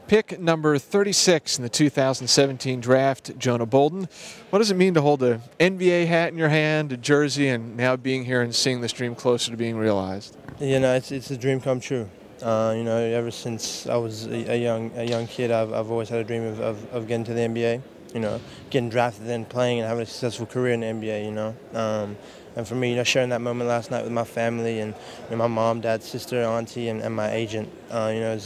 Pick number 36 in the 2017 draft, Jonah Bolden. What does it mean to hold an NBA hat in your hand, a jersey, and now being here and seeing this dream closer to being realized? You know, it's a dream come true. You know, ever since I was a young kid, I've always had a dream of getting to the NBA. You know, getting drafted and playing and having a successful career in the NBA. You know, and for me, you know, sharing that moment last night with my family and my mom, dad, sister, auntie, and my agent. You know,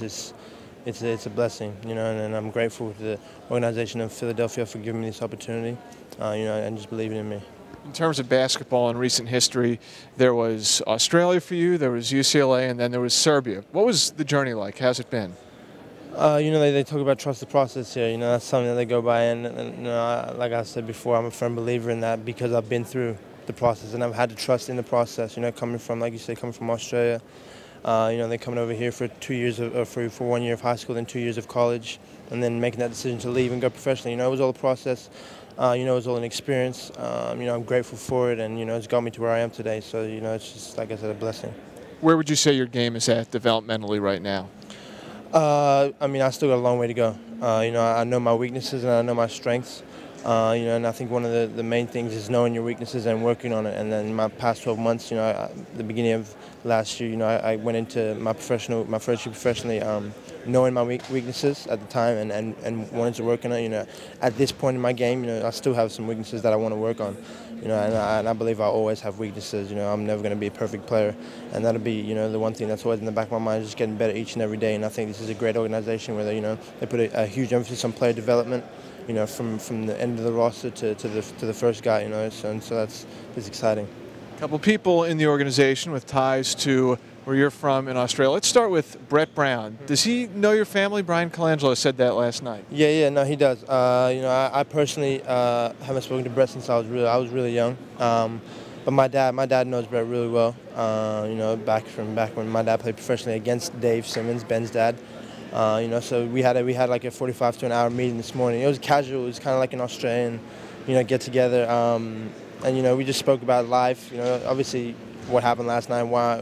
it's a blessing. You know, and I'm grateful to the organization of Philadelphia for giving me this opportunity. You know, and just believing in me. In terms of basketball in recent history, there was Australia for you, there was UCLA, and then there was Serbia. What was the journey like? How's it been? You know, they talk about trust the process here. You know, that's something that they go by, and you know, like I said before, I'm a firm believer in that because I've been through the process and I've had to trust in the process. You know, coming from, like you say, coming from Australia. You know, they coming over here for 2 years for 1 year of high school, then 2 years of college, and then making that decision to leave and go professionally. You know, it was all a process. You know, it was all an experience. You know, I'm grateful for it, and you know, it's got me to where I am today. So you know, it's just, like I said, a blessing. Where would you say your game is at developmentally right now? I mean, I still got a long way to go. You know, I know my weaknesses and I know my strengths. You know, and I think one of the main things is knowing your weaknesses and working on it. And then in my past 12 months, you know, the beginning of last year, you know, I went into my first year professionally, knowing my weaknesses at the time and wanted to work on it. You know, at this point in my game, you know, I still have some weaknesses that I want to work on. You know, and I believe I always have weaknesses. You know, I'm never going to be a perfect player, and that'll be, you know, the one thing that's always in the back of my mind, just getting better each and every day. And I think this is a great organization where they, you know, they put a huge emphasis on player development. You know, from the end of the roster to the first guy. You know, so that's exciting. A couple people in the organization with ties to where you're from in Australia. Let's start with Brett Brown. Does he know your family? Brian Colangelo said that last night. Yeah, no, he does. You know, I personally haven't spoken to Brett since I was really young. But my dad knows Brett really well. You know, back when my dad played professionally against Dave Simmons, Ben's dad. You know, so we had like a 45 to an hour meeting this morning. It was casual. It was kind of like an Australian, you know, get together. And you know, we just spoke about life. You know, obviously what happened last night, why,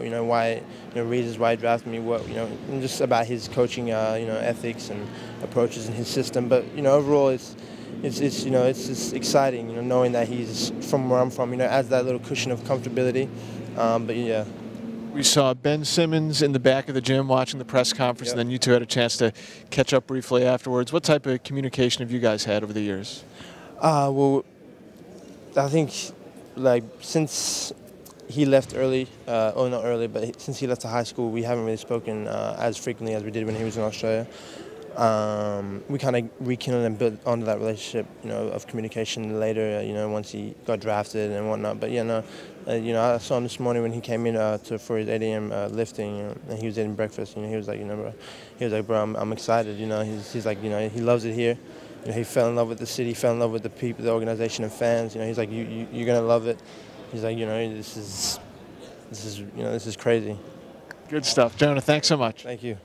reasons why he drafted me, what, you know, and just about his coaching, you know, ethics and approaches in his system. But you know, overall, it's you know, it's just exciting, you know, knowing that he's from where I'm from. You know, adds that little cushion of comfortability. But yeah. We saw Ben Simmons in the back of the gym watching the press conference, Yep. And then you two had a chance to catch up briefly afterwards. What type of communication have you guys had over the years? Well, I think, like, since he left early, or not early, but since he left the high school, we haven't really spoken as frequently as we did when he was in Australia. We kind of rekindled and built onto that relationship, you know, of communication later, you know, once he got drafted and whatnot. But yeah, no, you know, I saw him this morning when he came in for his 8 a.m. Lifting, you know, and he was eating breakfast. You know, he was like, you know, bro, I'm excited. You know, he's like, you know, he loves it here. You know, he fell in love with the city, fell in love with the people, the organization, and fans. You know, he's like, you're gonna love it. He's like, you know, this is crazy. Good stuff. Jonah, thanks so much. Thank you.